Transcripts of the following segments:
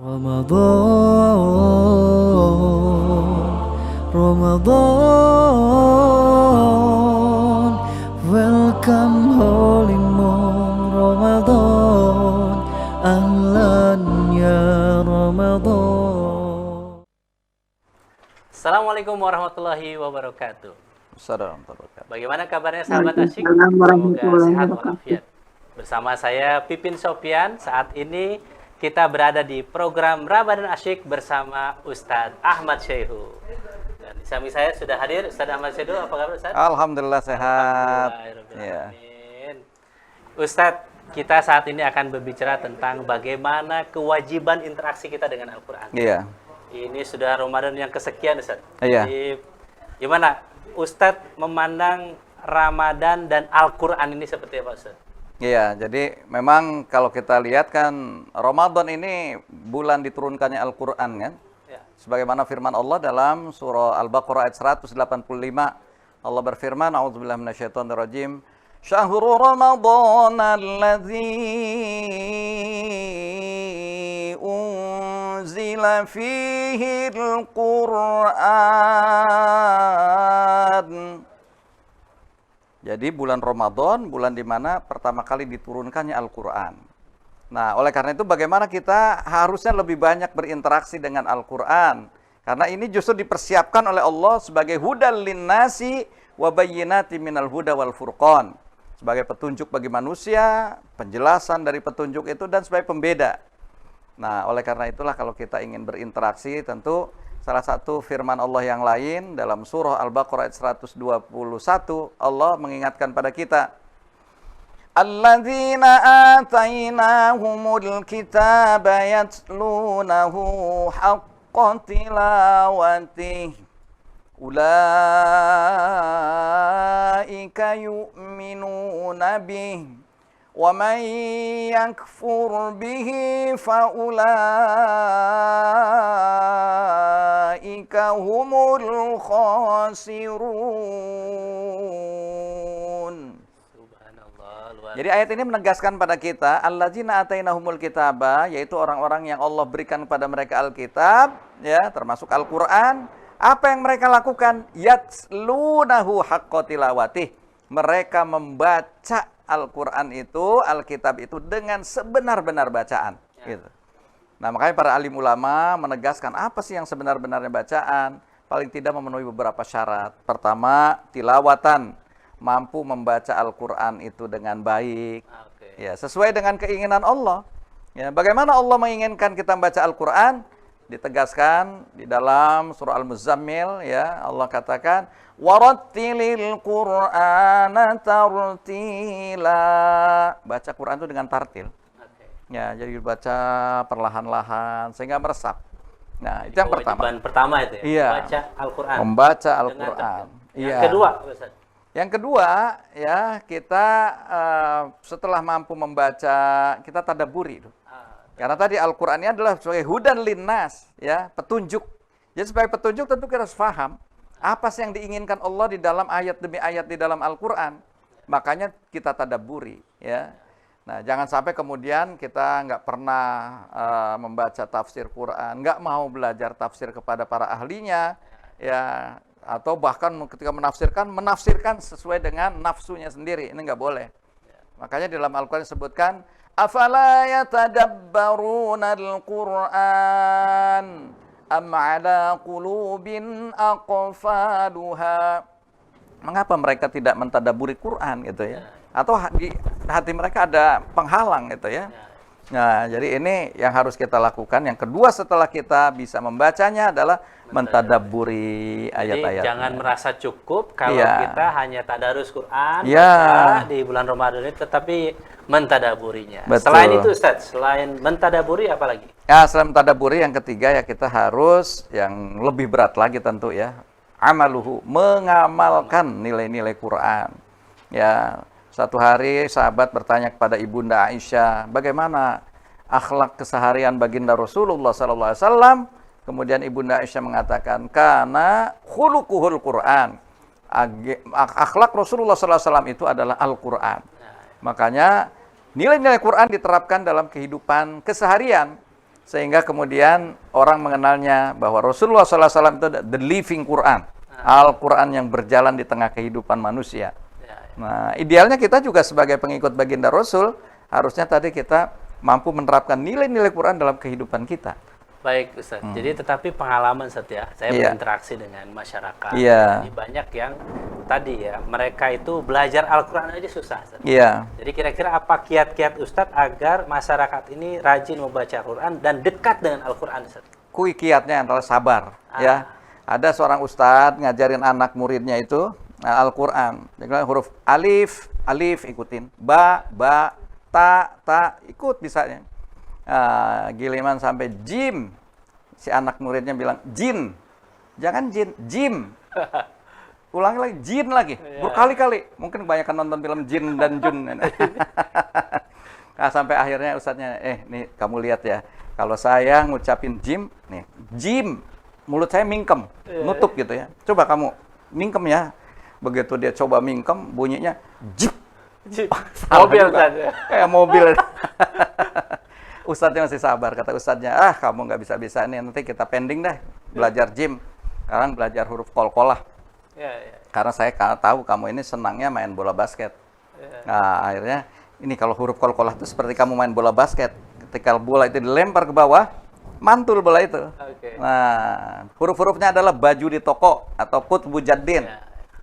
Ramadan, Ramadan, welcome holy month Ramadan, ahlan ya Ramadan. Assalamualaikum warahmatullahi wabarakatuh. Assalamualaikum. Bagaimana kabarnya sahabat asyik? Waalaikumsalam Semoga warahmatullahi sehat wabarakatuh. walafiat. Bersama saya Pipin Sopyan. Saat ini kita berada di program Ramadan Asyik bersama Ustadz Ahmad Syaihu. Dan di samping saya sudah hadir Ustadz Ahmad Syaihu. Apa kabar Ustadz? Alhamdulillah sehat. Ya. Ustadz, kita saat ini akan berbicara tentang bagaimana kewajiban interaksi kita dengan Al-Quran. Iya. Ini sudah Ramadan yang kesekian, Ustaz. Iya. Jadi, gimana Ustadz memandang Ramadan dan Al-Quran ini seperti apa, Ustaz? Iya, jadi memang kalau kita lihat kan Ramadan ini bulan diturunkannya Al-Qur'an kan? Ya. Sebagaimana firman Allah dalam surah Al-Baqarah ayat 185. Allah berfirman, "A'udzubillahi minasyaitonirrajim. Syahrul Ramadan alladzi unzila fihi al-Qur'an." Jadi bulan Ramadan, bulan di mana pertama kali diturunkannya Al-Qur'an. Nah, oleh karena itu bagaimana kita harusnya lebih banyak berinteraksi dengan Al-Qur'an. Karena ini justru dipersiapkan oleh Allah sebagai hudal linnasi wa bayyinati minal huda wal furqan. Sebagai petunjuk bagi manusia, penjelasan dari petunjuk itu dan sebagai pembeda. Nah, oleh karena itulah kalau kita ingin berinteraksi, tentu salah satu firman Allah yang lain dalam surah Al-Baqarah ayat 121, Allah mengingatkan pada kita, alladzina atainahumul kitaba yatlunahu haqqa tilawatih ulaika yu'minuna bih wa man yakfur bihi faulaika humul khasirun. Subhanallah, luar Jadi ayat ini menegaskan pada kita alladzina atainahumul kitaba, yaitu orang-orang yang Allah berikan kepada mereka Alkitab, ya, termasuk Al-Qur'an. Apa yang mereka lakukan? Yatslunahu haqqa tilawatih. Mereka membaca Al-Quran itu, Alkitab itu dengan sebenar-benar bacaan. Gitu. Nah, makanya para alim ulama menegaskan apa sih yang sebenar-benarnya bacaan? Paling tidak memenuhi beberapa syarat. Pertama, tilawatan. Mampu membaca Al-Quran itu dengan baik. Ya, sesuai dengan keinginan Allah. Ya, bagaimana Allah menginginkan kita membaca Al-Quran? Ditegaskan di dalam surah Al-Muzammil, ya, Allah katakan warattilil Qur'ana tartila. Baca Quran itu dengan tartil. Ya, jadi baca perlahan-lahan sehingga meresap. Nah, itu yang pertama. kewajiban pertama itu ya, Iya. membaca Al-Quran. Membaca Al-Quran. Yang Iya. kedua, Ustaz. Yang kedua, ya, kita setelah mampu membaca, kita tadabburi. Karena tadi Al-Quran ini adalah sebagai hudan linnas, ya, petunjuk. Jadi sebagai petunjuk tentu kita harus paham apa sih yang diinginkan Allah di dalam ayat demi ayat di dalam Al-Quran. Makanya kita tadabburi, ya. Nah, jangan sampai kemudian kita nggak pernah membaca tafsir Quran, nggak mau belajar tafsir kepada para ahlinya, ya, atau bahkan ketika menafsirkan sesuai dengan nafsunya sendiri. Ini nggak boleh. Makanya di dalam Al-Quran disebutkan, afala yatadabbaruna al-Qur'an am ala qulubin aqfaluha. Mengapa mereka tidak mentadaburi Quran gitu ya? Atau di hati mereka ada penghalang gitu ya? Nah, jadi ini yang harus kita lakukan. Yang kedua setelah kita bisa membacanya adalah mentadabburi ayat-ayat. Jangan merasa cukup kalau Iya. kita hanya tadarus Quran Iya. baca di bulan Ramadan ini, tetapi mentadaburinya. Betul. Selain itu, Ustaz, selain mentadaburi apa lagi? Ya, selain mentadaburi yang ketiga ya kita harus yang lebih berat lagi tentu ya, amaluhu, mengamalkan nilai-nilai Quran. Ya, satu hari sahabat bertanya kepada Ibunda Aisyah, bagaimana akhlak keseharian baginda Rasulullah SAW? Kemudian Ibunda Aisyah mengatakan, karena khuluquhul Quran. Akhlak Rasulullah SAW itu adalah Al-Quran. Makanya nilai-nilai Quran diterapkan dalam kehidupan keseharian. sehingga kemudian orang mengenalnya bahwa Rasulullah SAW itu the living Quran, Al-Quran yang berjalan di tengah kehidupan manusia. Nah, idealnya kita juga sebagai pengikut baginda Rasul, harusnya tadi kita mampu menerapkan nilai-nilai Quran dalam kehidupan kita. Baik Ustaz, jadi tetapi pengalaman Ustaz ya, saya berinteraksi dengan masyarakat. Iya. Jadi banyak yang tadi ya, mereka itu belajar Al-Quran aja susah Ustaz. Iya. Jadi kira-kira apa kiat-kiat Ustadz agar masyarakat ini rajin membaca Al-Quran dan dekat dengan Al-Quran Ustaz? Kiatnya adalah sabar. Ya, ada seorang ustadz ngajarin anak muridnya itu Al-Quran. Jadi huruf alif, alif ikutin, ba, ta, ikut bisanya. Giliman sampai jim, si anak muridnya bilang jin, jangan jin, jim. Ulangi lagi, jin lagi, berkali-kali. Mungkin kebanyakan nonton film Jin dan Jun. Nah, sampai akhirnya ustadznya, nih kamu lihat ya, kalau saya ngucapin jim, nih, jim, mulut saya mingkem, nutup gitu ya. Coba kamu mingkem ya. Begitu dia coba mingkem, bunyinya jip. Mobil saja. Kayak mobil. Ustadznya masih sabar, kata ustadznya, kamu nggak bisa-bisa nih, nanti kita pending deh, belajar jim. Sekarang belajar huruf kolkolah. Karena saya tahu kamu ini senangnya main bola basket. Nah, akhirnya ini kalau huruf kolkolah itu seperti kamu main bola basket. Ketika bola itu dilempar ke bawah, mantul bola itu. Nah, huruf-hurufnya adalah baju di toko atau kutbu jaddin.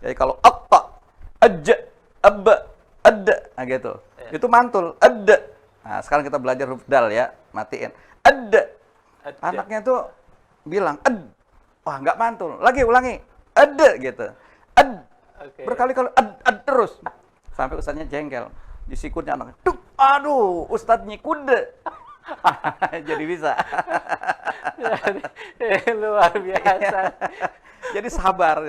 Jadi kalau akta, aja, abba, ada, nah gitu. Itu mantul, ada. Nah, sekarang kita belajar huruf dal ya, matiin. Ada. Anaknya tuh bilang, wah nggak mantul. Lagi ulangi. Ada gitu. Berkali-kali terus. Sampai ustadznya jengkel. Disikutnya anaknya. Aduh, ustadz nyikude. Jadi bisa. Luar biasa. Jadi sabar.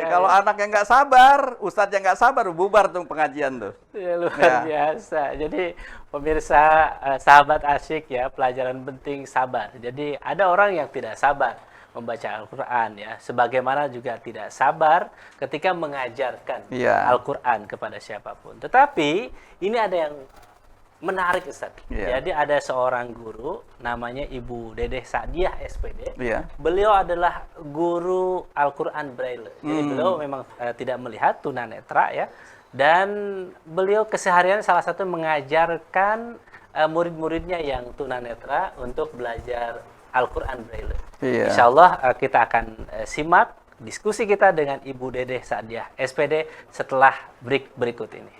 Kalau anak yang nggak sabar, ustadz yang nggak sabar, bubar tuh pengajian tuh. Luar biasa. Jadi pemirsa sahabat asyik ya, pelajaran penting sabar. Jadi ada orang yang tidak sabar membaca Al-Quran ya, sebagaimana juga tidak sabar ketika mengajarkan Al-Quran kepada siapapun. Tetapi ini ada yang menarik Ustaz. Jadi ada seorang guru namanya Ibu Dedeh Sa'diyah SPD. Beliau adalah guru Al-Quran Braille. Jadi beliau memang tidak melihat, tunanetra ya. Dan beliau keseharian salah satu mengajarkan murid-muridnya yang tunanetra untuk belajar Al-Quran Braille. Insya Allah kita akan simak diskusi kita dengan Ibu Dedeh Sa'diyah SPD setelah break berikut ini.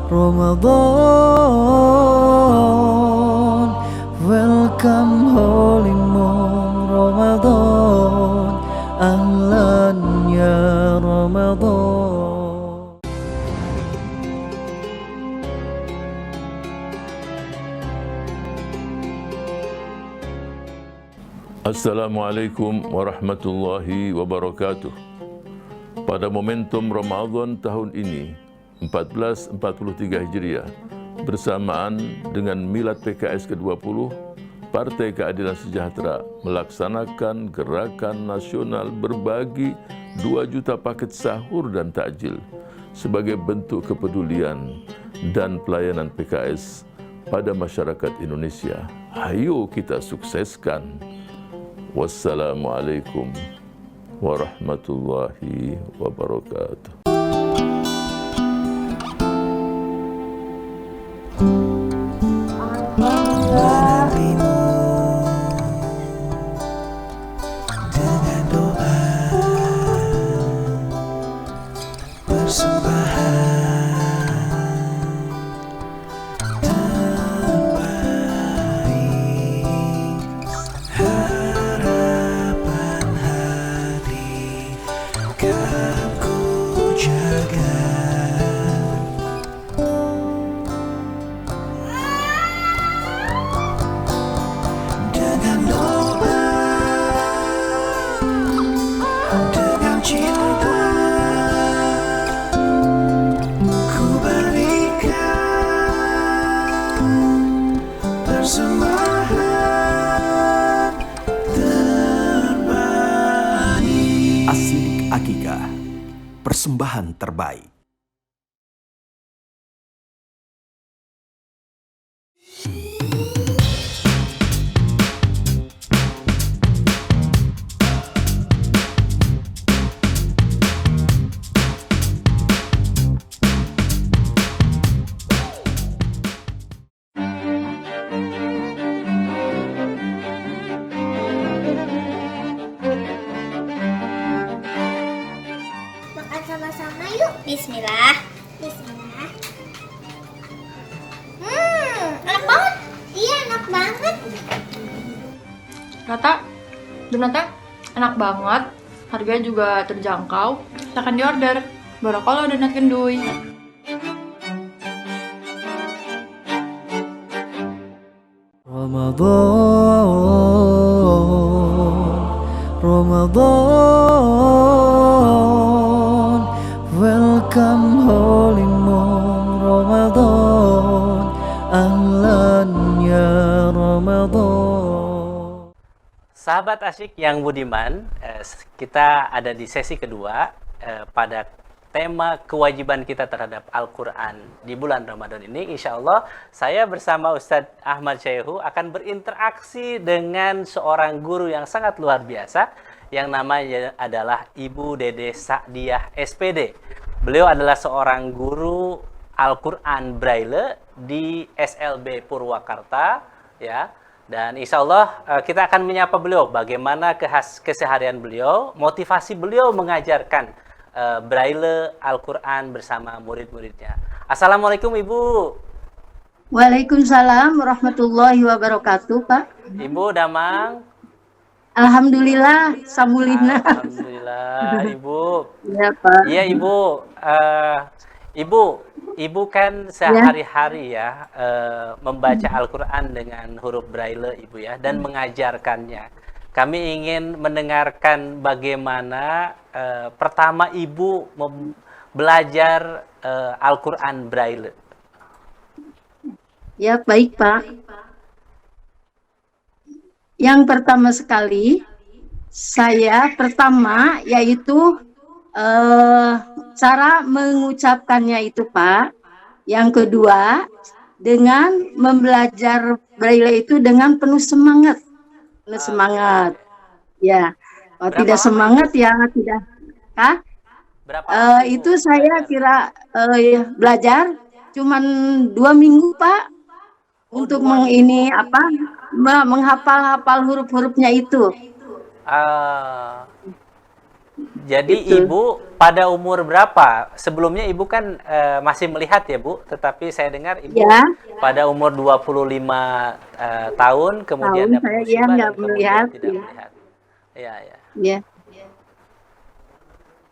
Ramadan, welcome holy moon Ramadan, ahlan ya Ramadan. Assalamualaikum warahmatullahi wabarakatuh. Pada momentum Ramadan tahun ini, 1443 Hijriah, bersamaan dengan milad PKS ke-20, Partai Keadilan Sejahtera melaksanakan gerakan nasional berbagi 2 juta paket sahur dan takjil sebagai bentuk kepedulian dan pelayanan PKS pada masyarakat Indonesia. Ayo kita sukseskan. Wassalamualaikum warahmatullahi wabarakatuh. Dengan doa persembahan terbaik, harapan hati kan ku jaga. Dengan doa, dengan cinta, ku berikan persembahan terbaik. Asyidik Akikah, persembahan terbaik. Makan sama-sama yuk. Bismillah. Bismillah. Enak banget. Iya, enak banget. Rata, donatnya enak banget, harganya juga terjangkau. Silahkan diorder. Barakallah donat kenduy. Ramadan, Ramadan, welcome holy month Ramadan, ahlan ya Ramadan. Sahabat asyik yang budiman, kita ada di sesi kedua pada tema kewajiban kita terhadap Al-Quran di bulan Ramadan ini. Insya Allah saya bersama Ustadz Ahmad Syaihu akan berinteraksi dengan seorang guru yang sangat luar biasa yang namanya adalah Ibu Dede Sa'diyah SPD. Beliau adalah seorang guru Al-Quran Braille di SLB Purwakarta, ya. Dan insya Allah kita akan menyapa beliau, bagaimana keseharian beliau, motivasi beliau mengajarkan Braille Al-Quran bersama murid-muridnya. Assalamualaikum Ibu. Waalaikumsalam warahmatullahi wabarakatuh, Pak. Ibu Damang. Alhamdulillah, samulina. Alhamdulillah Ibu. Ya, Pak. Iya Ibu. Ibu kan sehari-hari ya membaca Al-Quran dengan huruf Braille Ibu ya, dan mengajarkannya. Kami ingin mendengarkan bagaimana pertama Ibu belajar Al-Quran Braille. Ya, baik, Pak. Yang pertama sekali, saya pertama yaitu cara mengucapkannya itu, Pak. Yang kedua, dengan membelajar Braille itu dengan penuh semangat. Penuh semangat. Ya. Kalau tidak semangat ya tidak. Kah? Berapa lama Ibu Itu saya belajar? kira belajar cuman 2 minggu, Pak, untuk menghafal-hafal huruf-hurufnya itu. Jadi Gitu. Ibu pada umur berapa? Sebelumnya Ibu kan masih melihat ya Bu, tetapi saya dengar Ibu Ya. pada umur 25 tahun kemudian Tahun dapat saya musibah nggak dan kemudian melihat, tidak ya. melihat. Iya, ya. Ya.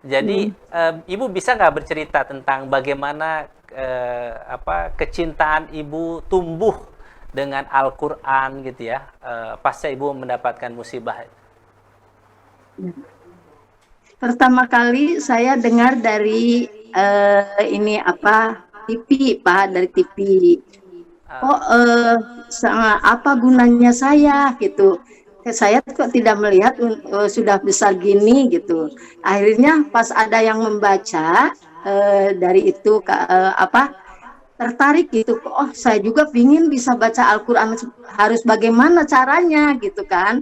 Jadi Ibu bisa nggak bercerita tentang bagaimana kecintaan Ibu tumbuh dengan Al-Quran gitu ya, pasca Ibu mendapatkan musibah? Pertama kali saya dengar dari TV, Pak, dari TV. Kok apa gunanya saya gitu? Saya kok tidak melihat sudah besar gini gitu. Akhirnya pas ada yang membaca dari itu tertarik gitu. Oh, saya juga ingin bisa baca Al-Quran, harus bagaimana caranya gitu kan.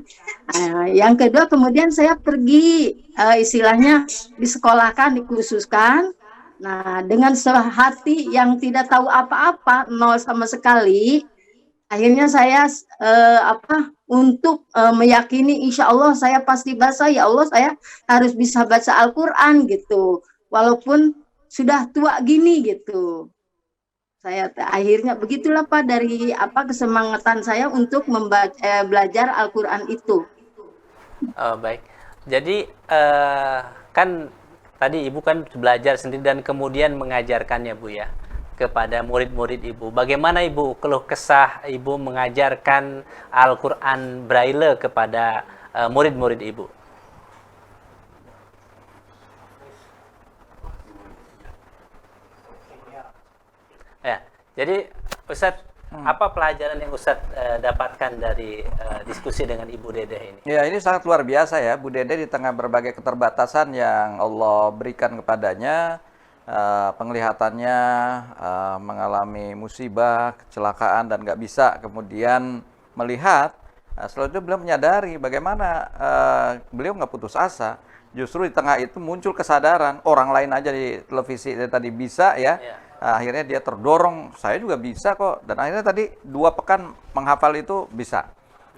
Yang kedua kemudian saya pergi istilahnya disekolahkan, dikhususkan. Nah, dengan sehati yang tidak tahu apa-apa, nol sama sekali, akhirnya saya untuk meyakini insya Allah saya pasti baca, ya Allah saya harus bisa baca Al-Quran gitu, walaupun sudah tua gini gitu. Saya akhirnya begitulah Pak, dari kesemangatan saya untuk belajar Al-Quran itu. Oh, baik. Jadi kan tadi Ibu kan belajar sendiri dan kemudian mengajarkannya Bu ya kepada murid-murid Ibu. Bagaimana Ibu keluh kesah Ibu mengajarkan Al-Quran Braille kepada murid-murid Ibu? Ya, jadi Ustadz, apa pelajaran yang Ustadz dapatkan dari diskusi dengan Ibu Dede ini? Ya, ini sangat luar biasa ya, Bu Dede di tengah berbagai keterbatasan yang Allah berikan kepadanya, penglihatannya mengalami musibah, kecelakaan dan nggak bisa kemudian melihat, setelah itu beliau menyadari bagaimana beliau nggak putus asa. Justru di tengah itu muncul kesadaran, orang lain aja di televisi tadi bisa ya. Akhirnya dia terdorong, saya juga bisa kok. Dan akhirnya tadi 2 pekan menghafal itu bisa.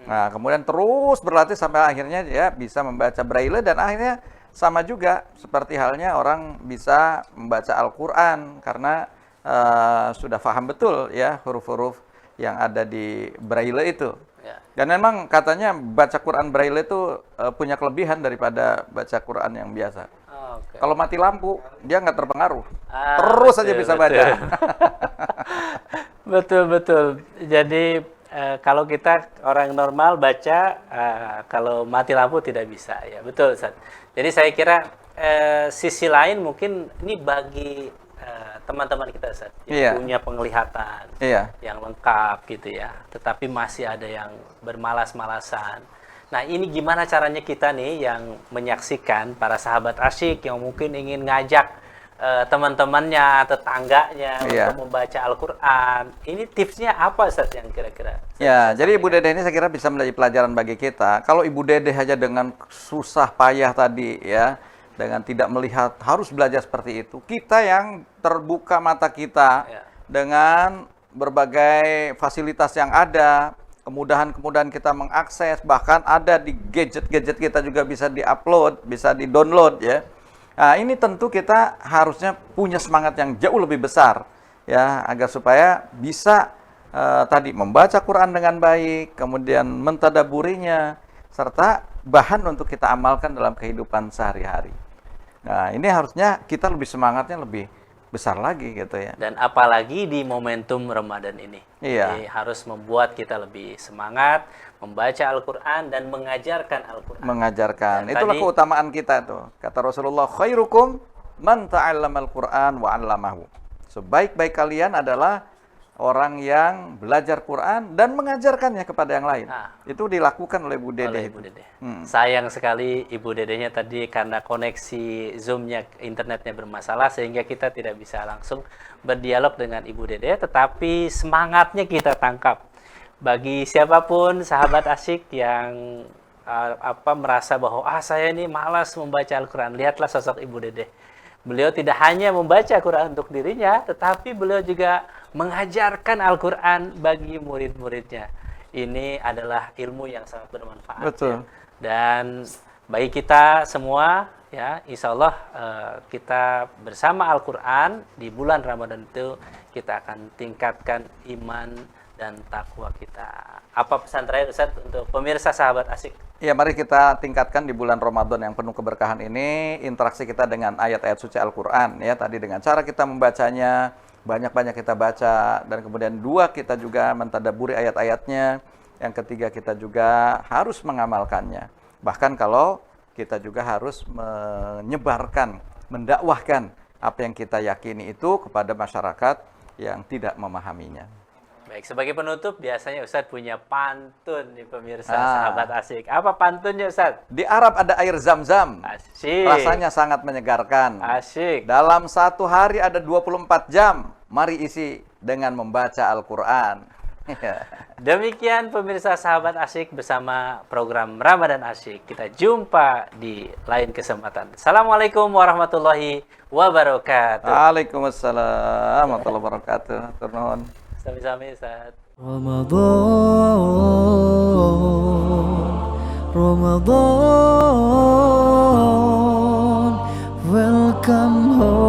Nah, kemudian terus berlatih sampai akhirnya dia bisa membaca braille dan akhirnya sama juga seperti halnya orang bisa membaca Al-Qur'an karena sudah paham betul ya huruf-huruf yang ada di braille itu. Dan memang katanya baca Quran braille itu punya kelebihan daripada baca Quran yang biasa. Kalau mati lampu, dia nggak terpengaruh. Terus saja bisa baca. Betul. Jadi kalau kita orang normal baca, kalau mati lampu tidak bisa. Ya betul, Ustaz. Jadi saya kira sisi lain mungkin ini bagi teman-teman kita, Ustaz, yang punya penglihatan yang lengkap gitu ya, tetapi masih ada yang bermalas-malasan. Nah, ini gimana caranya kita nih yang menyaksikan para sahabat asyik yang mungkin ingin ngajak teman-temannya, tetangganya untuk membaca Al-Quran. Ini tipsnya apa, Ustaz, yang kira-kira? Ya, jadi Ibu Dedeh ini saya kira bisa menjadi pelajaran bagi kita. Kalau Ibu Dedeh aja dengan susah payah tadi ya, dengan tidak melihat, harus belajar seperti itu. Kita yang terbuka mata kita dengan berbagai fasilitas yang ada, kemudahan-kemudahan kita mengakses, bahkan ada di gadget-gadget kita juga bisa di-upload, bisa di-download ya. Nah, ini tentu kita harusnya punya semangat yang jauh lebih besar ya, agar supaya bisa tadi membaca Quran dengan baik, kemudian mentadaburinya, serta bahan untuk kita amalkan dalam kehidupan sehari-hari. Nah, ini harusnya kita lebih semangatnya lebih besar lagi gitu ya. Dan apalagi di momentum Ramadan ini. Jadi harus membuat kita lebih semangat membaca Al-Quran dan mengajarkan Al-Quran. Mengajarkan. Itulah keutamaan kita tuh. Kata Rasulullah, khairukum man ta'allamal Quran wa 'allamahu. Sebaik-baik kalian adalah orang yang belajar Quran dan mengajarkannya kepada yang lain. Itu dilakukan oleh Ibu Dedeh. Sayang sekali Ibu Dedehnya tadi karena koneksi Zoom-nya, internetnya bermasalah sehingga kita tidak bisa langsung berdialog dengan Ibu Dedeh, tetapi semangatnya kita tangkap. Bagi siapapun sahabat asyik yang merasa bahwa saya ini malas membaca Al-Quran, lihatlah sosok Ibu Dedeh. Beliau tidak hanya membaca Quran untuk dirinya, tetapi beliau juga mengajarkan Al-Quran bagi murid-muridnya. Ini adalah ilmu yang sangat bermanfaat. Betul. Ya. Dan bagi kita semua, ya, insya Allah kita bersama Al-Quran di bulan Ramadan itu kita akan tingkatkan iman dan takwa kita. Apa pesan terakhir, Ustaz, untuk pemirsa sahabat asyik? Ya, mari kita tingkatkan di bulan Ramadan yang penuh keberkahan ini interaksi kita dengan ayat-ayat suci Al-Quran ya, tadi dengan cara kita membacanya, banyak-banyak kita baca, dan kemudian 2 kita juga mentadaburi ayat-ayatnya, yang ketiga kita juga harus mengamalkannya. Bahkan kalau kita juga harus menyebarkan, mendakwahkan apa yang kita yakini itu kepada masyarakat yang tidak memahaminya. Baik, sebagai penutup biasanya Ustadz punya pantun nih pemirsa sahabat asyik. Apa pantunnya, Ustadz? Di Arab ada air zam-zam. Asyik. Rasanya sangat menyegarkan. Asyik. Dalam 1 hari ada 24 jam. Mari isi dengan membaca Al-Quran. Demikian pemirsa sahabat asyik bersama program Ramadan Asyik. Kita jumpa di lain kesempatan. Assalamualaikum warahmatullahi wabarakatuh. Waalaikumsalam warahmatullahi wabarakatuh. Turun. Sami-sami, Ustaz. Ramadan, welcome home.